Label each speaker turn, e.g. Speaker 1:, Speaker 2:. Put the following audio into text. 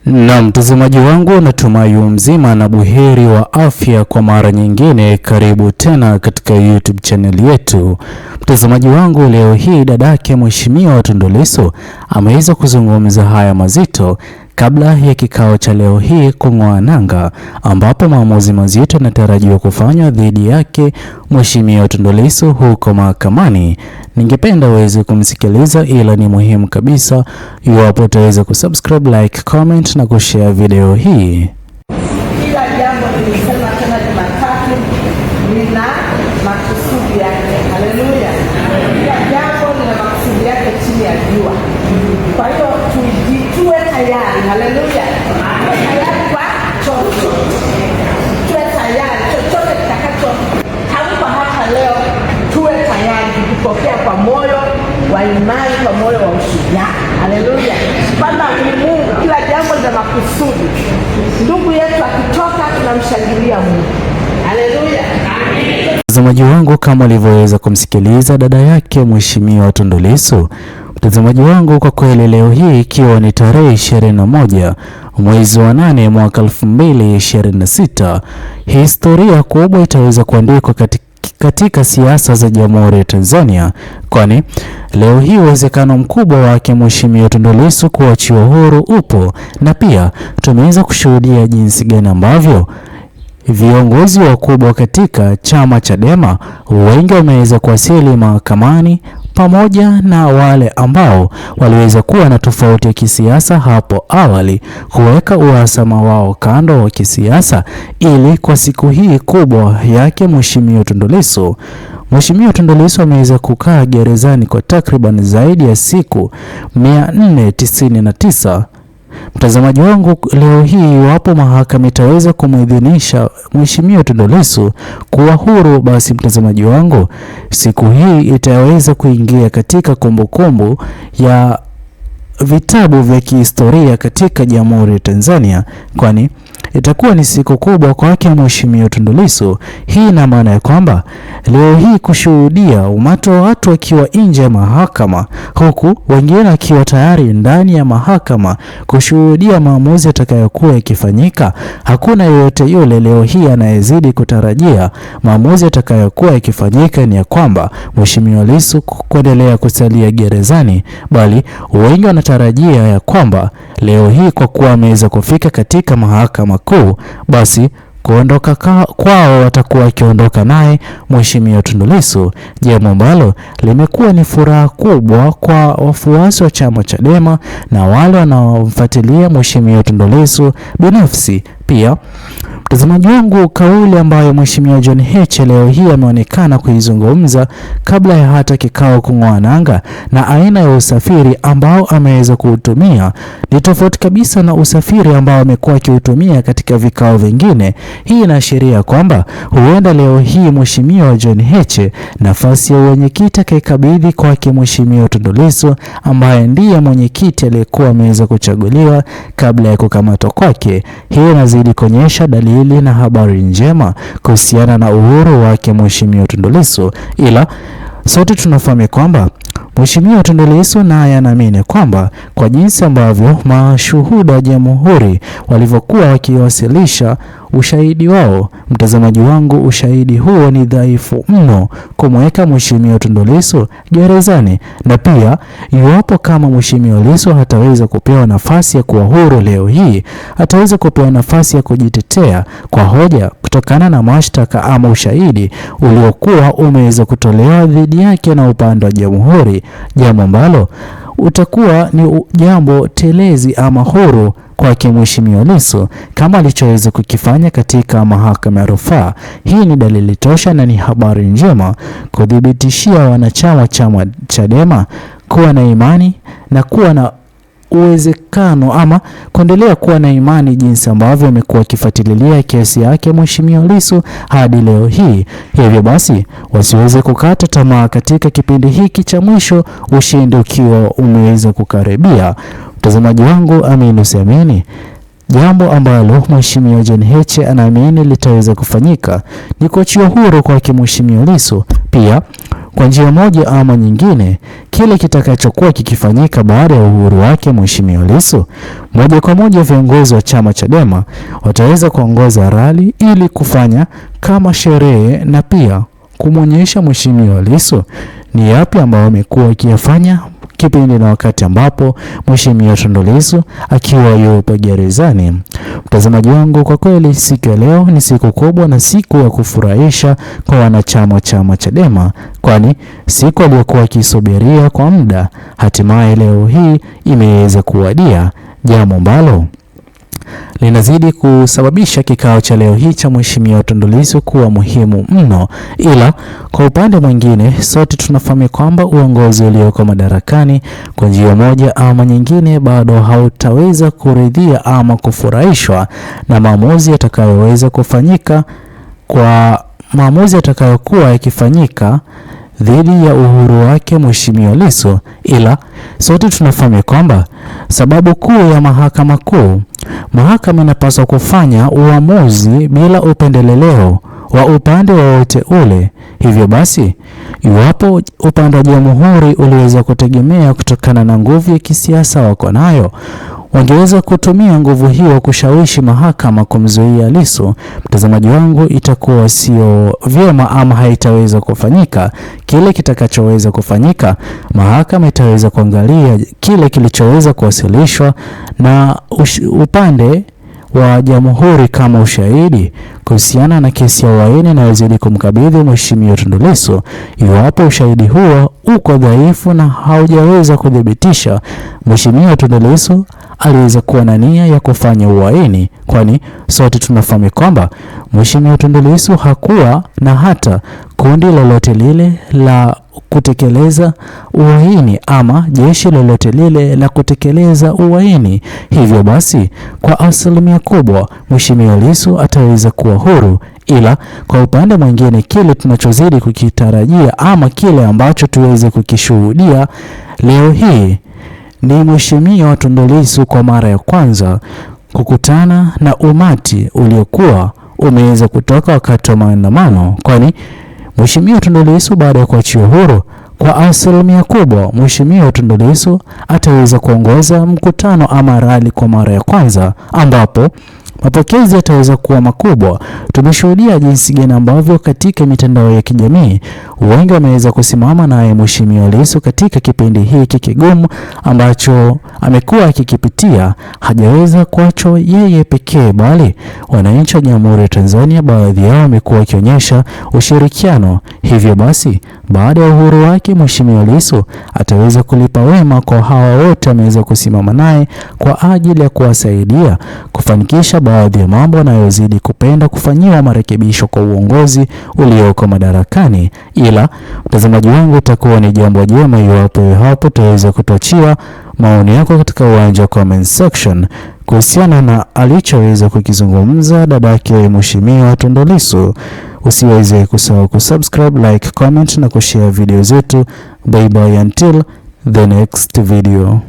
Speaker 1: Na mtazamaji wangu, natumai mzima na buheri wa afya. Kwa mara nyingine, karibu tena katika YouTube channel yetu. Mtazamaji wangu, leo hii dadake Mheshimiwa Tundu Lissu ameweza kuzungumza haya mazito kabla ya kikao cha leo hii kung'oa nanga, ambapo maamuzi mazito yanatarajiwa kufanywa dhidi yake Mheshimiwa Tundu Lissu huko mahakamani. Ningependa uweze kumsikiliza, ila ni muhimu kabisa iwapo utaweza kusubscribe, like, comment na kushare video hii.
Speaker 2: Kila jambo nilisema tena Jumatatu lina makusudi yake. Haleluya. Kila jambo lina makusudi yake chini ya jua. Kwa hiyo tujitue tayari. Haleluya. Tayari kwa chochote. Tuwe tayari chochote kitakacho tamkwa hapa leo, tuwe tayari kupokea kwa moyo wa imani, kwa moyo wa ushujaa. Haleluya. Kwamba Mungu kila jambo lina makusudi. Ndugu yetu akitoka tunamshangilia Mungu. Haleluya.
Speaker 1: Mtazamaji wangu, kama ulivyoweza kumsikiliza dada yake Mheshimiwa Tundu Lissu, mtazamaji wangu, kwa kweli leo hii ikiwa ni tarehe 21 mwezi wa 8 mwaka 2026, historia kubwa itaweza kuandikwa katika siasa za Jamhuri ya Tanzania, kwani leo hii uwezekano mkubwa wake Mheshimiwa Tundu Lissu kuachiwa huru upo, na pia tumeweza kushuhudia jinsi gani ambavyo viongozi wakubwa katika chama Chadema wengi wameweza kuwasili mahakamani, pamoja na wale ambao waliweza kuwa na tofauti ya kisiasa hapo awali kuweka uhasama wao kando wa kisiasa, ili kwa siku hii kubwa yake Mheshimiwa Tundu Lissu. Mheshimiwa Tundu Lissu ameweza kukaa gerezani kwa takriban zaidi ya siku 499. Mtazamaji wangu, leo hii iwapo mahakama itaweza kumidhinisha Mheshimiwa Tundu Lissu kuwa huru, basi mtazamaji wangu, siku hii itaweza kuingia katika kumbukumbu ya vitabu vya kihistoria katika Jamhuri ya Tanzania, kwani itakuwa ni siku kubwa kwake Mheshimiwa Tundu Lissu. Hii ina maana ya kwamba leo hii kushuhudia umati wa watu wakiwa nje ya mahakama, huku wengine wakiwa tayari ndani ya mahakama kushuhudia maamuzi yatakayokuwa yakifanyika. Hakuna yeyote yule leo hii anayezidi kutarajia maamuzi yatakayokuwa yakifanyika ni ya kwamba Mheshimiwa Lissu kuendelea kusalia gerezani, bali wengi wanatarajia ya kwamba leo hii kwa kuwa ameweza kufika katika mahakama kuu, basi kuondoka kwao watakuwa wakiondoka naye Mheshimiwa Tundu Lissu, jambo ambalo limekuwa ni furaha kubwa kwa wafuasi wa chama Chadema na wale wanaomfuatilia Mheshimiwa Tundu Lissu binafsi. Pia mtazamaji wangu, kauli ambayo Mheshimiwa John Heche leo hii ameonekana kuizungumza kabla ya hata kikao kung'oa nanga, na aina ya usafiri ambao ameweza kuutumia ni tofauti kabisa na usafiri ambao amekuwa akiutumia katika vikao vingine. Hii inaashiria kwamba huenda leo hii Mheshimiwa John Heche nafasi ya mwenyekiti akaikabidhi kwake Mheshimiwa Tundu Lissu, ambaye ndiye mwenyekiti aliyekuwa ameweza kuchaguliwa kabla ya kukamatwa kwake. Hii inazidi kuonyesha dalili na habari njema kuhusiana na uhuru wake Mheshimiwa Tundu Lissu, ila sote tunafahamu kwamba Mheshimiwa Tundu Lissu naye anaamini kwamba kwa jinsi ambavyo mashuhuda wa Jamhuri walivyokuwa wakiwasilisha ushahidi wao, mtazamaji wangu, ushahidi huo ni dhaifu mno kumweka Mheshimiwa Tundu Lissu gerezani, na pia iwapo kama Mheshimiwa Lissu hataweza kupewa nafasi ya kuwa huru leo hii, ataweza kupewa nafasi ya kujitetea kwa hoja kutokana na mashtaka ama ushahidi uliokuwa umeweza kutolewa dhidi yake na upande wa Jamhuri, jambo ambalo utakuwa ni jambo telezi ama huru kwake Mheshimiwa Lissu kama alichoweza kukifanya katika mahakama ya rufaa. Hii ni dalili tosha na ni habari njema kudhibitishia wanachama chama Chadema kuwa na imani na kuwa na uwezekano ama kuendelea kuwa na imani jinsi ambavyo amekuwa akifuatilia kesi yake Mheshimiwa Lissu hadi leo hii. Hivyo basi wasiweze kukata tamaa katika kipindi hiki cha mwisho, ushindi ukiwa umeweza kukaribia. Mtazamaji wangu, amini usiamini, jambo ambalo Mheshimiwa John Heche anaamini litaweza kufanyika ni kuachiwa huru kwake Mheshimiwa Lissu. Pia kwa njia moja ama nyingine, kile kitakachokuwa kikifanyika baada ya uhuru wake Mheshimiwa Lissu, moja kwa moja viongozi wa chama Chadema wataweza kuongoza rali ili kufanya kama sherehe na pia kumwonyesha Mheshimiwa Lissu ni yapi ambayo amekuwa akiyafanya kipindi na wakati ambapo Mheshimiwa Tundu Lissu akiwa yupo gerezani. Mtazamaji wangu, kwa kweli siku ya leo ni siku kubwa na siku ya kufurahisha kwa wanachama wa chama Chadema, kwani siku aliyokuwa akisubiria kwa muda hatimaye leo hii imeweza kuwadia, jambo ambalo linazidi kusababisha kikao cha leo hii cha Mheshimiwa Tundu Lissu kuwa muhimu mno. Ila kwa upande mwingine, sote tunafahamu kwamba uongozi ulioko madarakani kwa njia moja ama nyingine bado hautaweza kuridhia ama kufurahishwa na maamuzi yatakayoweza kufanyika, kwa maamuzi yatakayokuwa yakifanyika dhidi ya uhuru wake Mheshimiwa Lissu. Ila sote tunafahamu kwamba sababu kuu ya mahakama kuu, mahakama inapaswa kufanya uamuzi bila upendeleo wa upande wowote ule. Hivyo basi, iwapo upande wa jamhuri uliweza kutegemea kutokana na nguvu ya kisiasa wako nayo, wangeweza kutumia nguvu hiyo kushawishi mahakama kumzuia Lissu, mtazamaji wangu, itakuwa sio vyema ama haitaweza kufanyika. Kile kitakachoweza kufanyika, mahakama itaweza kuangalia kile kilichoweza kuwasilishwa na upande wa jamhuri kama ushahidi kuhusiana na kesi ya uhaini inayozidi kumkabidhi Mheshimiwa Tundu Lissu. Iwapo ushahidi huo uko dhaifu na haujaweza kudhibitisha Mheshimiwa Tundu Lissu aliweza kuwa na nia ya kufanya uhaini, kwani sote tunafahamu kwamba Mheshimiwa Tundu Lissu hakuwa na hata kundi lolote lile la kutekeleza uhaini ama jeshi lolote lile la kutekeleza uhaini. Hivyo basi, kwa asilimia kubwa Mheshimiwa Lissu ataweza kuwa huru. Ila kwa upande mwingine, kile tunachozidi kukitarajia ama kile ambacho tuweze kukishuhudia leo hii ni Mheshimiwa Tundu Lissu kwa mara ya kwanza kukutana na umati uliokuwa umeweza kutoka wakati wa maandamano, kwani Mheshimiwa Tundu Lissu baada ya kuachiwa huru, kwa asilimia kubwa Mheshimiwa Tundu Lissu ataweza kuongoza mkutano ama rali kwa mara ya kwanza, ambapo mapokezi yataweza kuwa makubwa. Tumeshuhudia jinsi gani ambavyo katika mitandao ya kijamii wengi wameweza kusimama naye Mheshimiwa Lissu katika kipindi hiki kigumu ambacho amekuwa akikipitia. Hajaweza kuachwa yeye pekee, bali wananchi wa Jamhuri ya Tanzania baadhi yao wamekuwa wakionyesha ushirikiano. Hivyo basi, baada ya uhuru wake Mheshimiwa Lissu ataweza kulipa wema kwa hawa wote ameweza kusimama naye kwa ajili ya kuwasaidia kufanikisha baadhi ya mambo yanayozidi kupenda kufanyiwa marekebisho kwa uongozi ulioko madarakani. Ila mtazamaji wangu, itakuwa ni jambo jema iwapo hapo tutaweza kutochia maoni yako katika uwanja wa comment section kuhusiana na alichoweza kukizungumza dadake Mheshimiwa Tundu Lissu. Usiweze kusahau kusubscribe, like, comment na kushare video zetu. Bye bye until the next video.